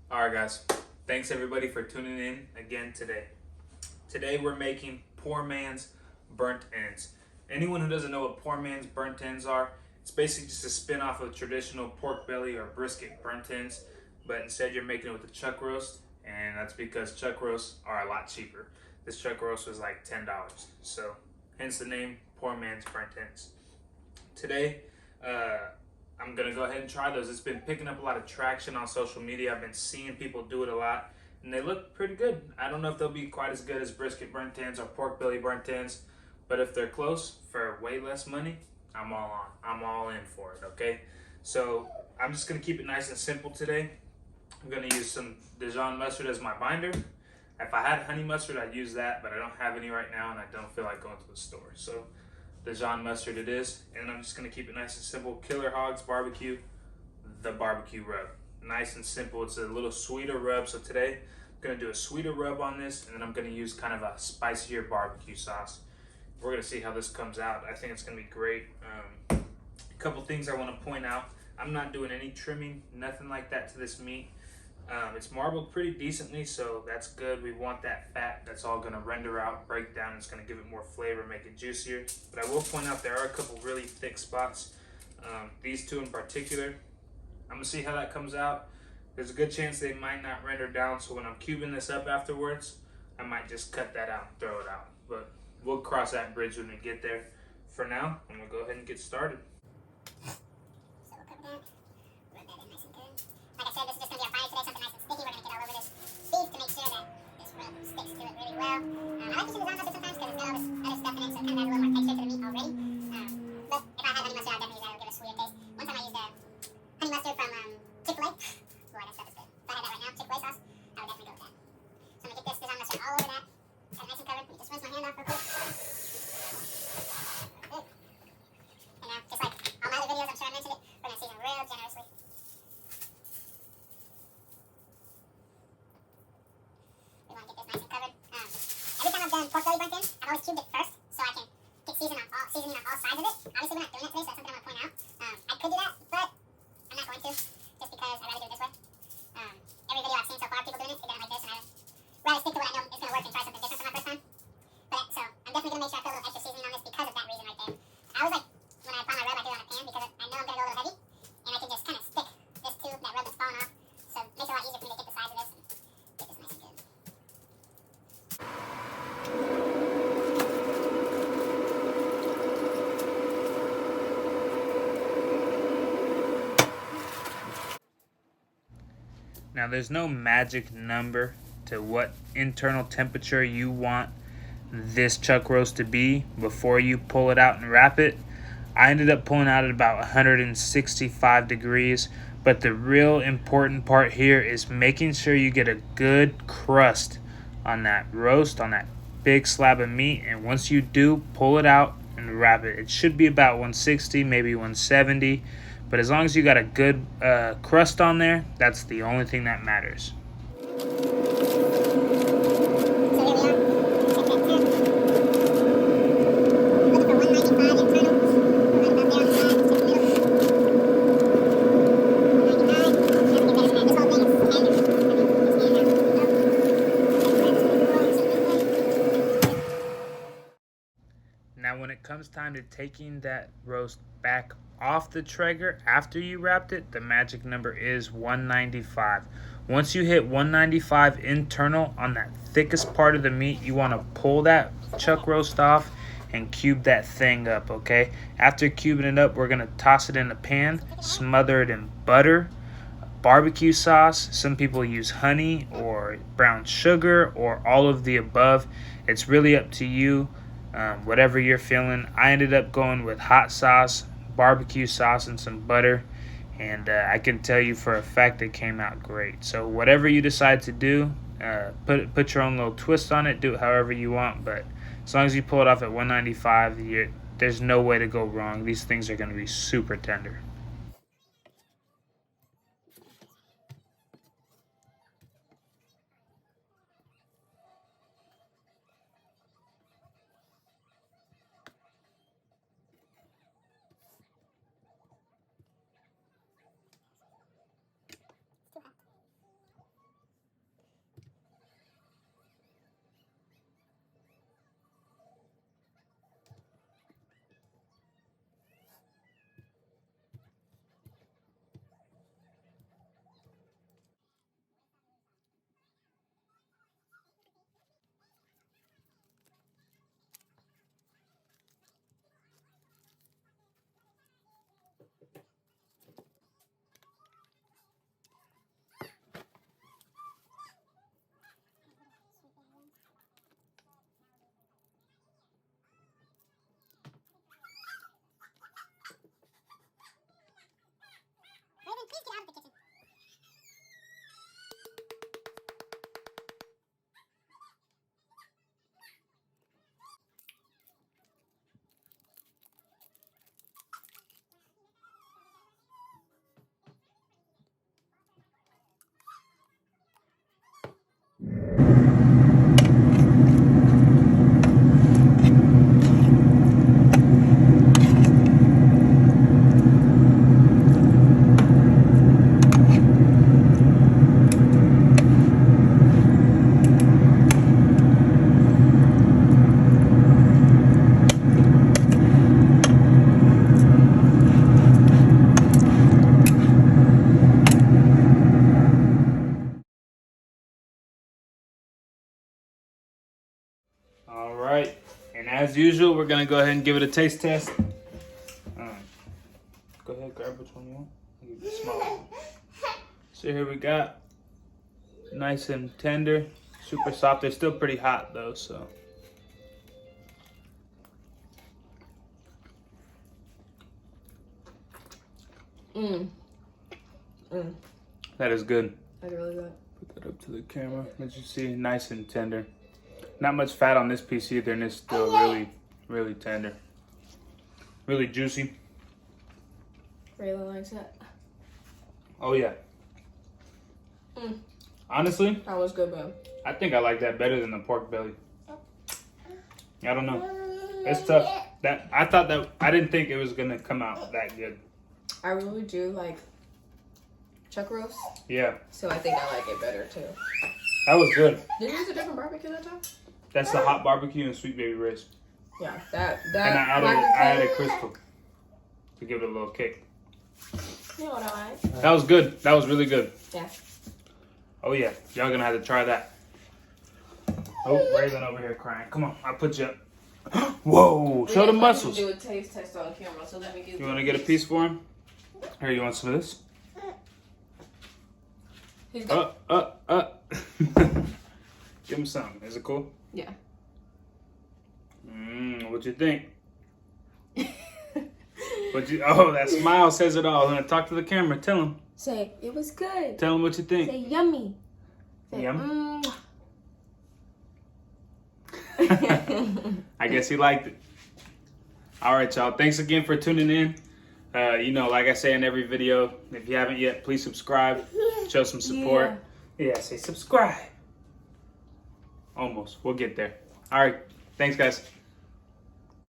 Alright guys, thanks everybody for tuning in again today. Today we're making poor man's burnt ends. Anyone who doesn't know what poor man's burnt ends are, it's basically just a spin off of traditional pork belly or brisket burnt ends, but instead you're making it with a chuck roast, and that's because chuck roasts are a lot cheaper. This chuck roast was like $10, so hence the name poor man's burnt ends. Today, I'm gonna go ahead and try those. It's been picking up a lot of traction on social media. I've been seeing people do it a lot, and they look pretty good. I don't know if they'll be quite as good as brisket burnt ends or pork belly burnt ends, but if they're close for way less money, I'm all on. I'm all in for it. Okay, so I'm just gonna keep it nice and simple today. I'm gonna use some Dijon mustard as my binder. If I had honey mustard, I'd use that, but I don't have any right now, and I don't feel like going to the store. So Dijon mustard it is, and I'm just gonna keep it nice and simple. Killer Hogs Barbecue, the barbecue rub. Nice and simple. It's a little sweeter rub. So today I'm gonna do a sweeter rub on this, and then I'm gonna use kind of a spicier barbecue sauce. We're gonna see how this comes out. I think it's gonna be great. A couple things I want to point out. I'm not doing any trimming, nothing like that to this meat. It's marbled pretty decently, so that's good. We want that fat that's all going to render out, break down. It's going to give it more flavor, make it juicier. But I will point out there are a couple really thick spots. These two in particular. I'm going to see how that comes out. There's a good chance they might not render down, so when I'm cubing this up afterwards, I might just cut that out and throw it out. But we'll cross that bridge when we get there. For now, I'm going to go ahead and get started. Like I said, this is just going to be our binder today, something nice and sticky. We're going to get all over this beef to make sure that this rub sticks to it really well. I like using Dijon mustard sometimes because it's got all this other stuff in it, so it kind of adds a little more texture to the meat already. But if I had honey mustard, I'd definitely use that. It'll give a sweeter taste. One time I used honey mustard from Chick-fil-A. Boy, that stuff is good. If I had that right now, Chick-fil-A sauce, I would definitely go with that. So I'm going to get this Dijon mustard all over that. Got it nice and covered. Let me just rinse my hand off real quick. Good. And now, just like all my other videos, I'm sure I mentioned it, we're going to season real generously. Pork belly burnt ends, I've always cubed it first so I can get seasoning on all sides of it. Obviously, we're not doing that today, so that's something I'm going to point out. I could do that, but I'm not going to, just because I'd rather do it this way. Every video I've seen so far, people doing it, they done it like this, and I'd rather stick to what I know is going to work and try something different for my first time. So I'm definitely going to make sure I put a little extra seasoning on this because of that reason right there. I always like, when I find my rub, I do it on a pan because I know I'm going to go a little heavy, and I can just kind of stick this to that rub that's falling off. So it makes it a lot easier for me to get the sides of this and get this nice and good. Now, there's no magic number to what internal temperature you want this chuck roast to be before you pull it out and wrap it. I ended up pulling out at about 165 degrees, but the real important part here is making sure you get a good crust on that roast, on that big slab of meat, and once you do, pull it out and wrap it. It should be about 160, maybe 170. But as long as you got a good crust on there, that's the only thing that matters. Now, when it comes time to taking that roast back off the Traeger after you wrapped it, the magic number is 195. Once you hit 195 internal on that thickest part of the meat, you want to pull that chuck roast off and cube that thing up, okay? After cubing it up, we're going to toss it in a pan, smother it in butter, barbecue sauce. Some people use honey or brown sugar or all of the above. It's really up to you. Whatever you're feeling. I ended up going with hot sauce, barbecue sauce, and some butter, and I can tell you for a fact it came out great. So whatever you decide to do, put your own little twist on it, do it however you want, but as long as you pull it off at 195, there's no way to go wrong. These things are going to be super tender. Raven, please get out of the kitchen. All right, and as usual, we're gonna go ahead and give it a taste test. Go ahead, grab which one you want. I'll give you the small one. So here we got, nice and tender, super soft. They're still pretty hot though, so. That is good. That's really good. Put that up to the camera. As you see, nice and tender. Not much fat on this piece either, and it's still really, really tender. Really juicy. Raylan likes it. Oh yeah. Honestly, That was good, bro. I think I like that better than the pork belly. I don't know. It's tough. I didn't think it was gonna come out that good. I really do like chuck roast, Yeah, so I think I like it better too. that was good. Did you use a different barbecue that time? That's the hot barbecue and sweet baby Ray's. Yeah, that. And I added crystal to give it a little kick. You know what I like? That was good. That was really good. Yeah. Oh yeah, y'all gonna have to try that. Oh, Raven over here crying. Come on, I'll put you up. Whoa, show the muscles. Do a taste test on camera, so let me get. You want to get a piece for him? Here, you want some of this? He's got. Give him some. Is it cool? Yeah. What you think? Oh, that smile says it all. I'm gonna talk to the camera. Tell him. Say it was good. Tell him what you think. Say yummy. Say, Yum. I guess he liked it. All right, y'all. Thanks again for tuning in. Like I say in every video, if you haven't yet, please subscribe. Show some support. Yeah, say subscribe. Almost. We'll get there. All right. Thanks, guys.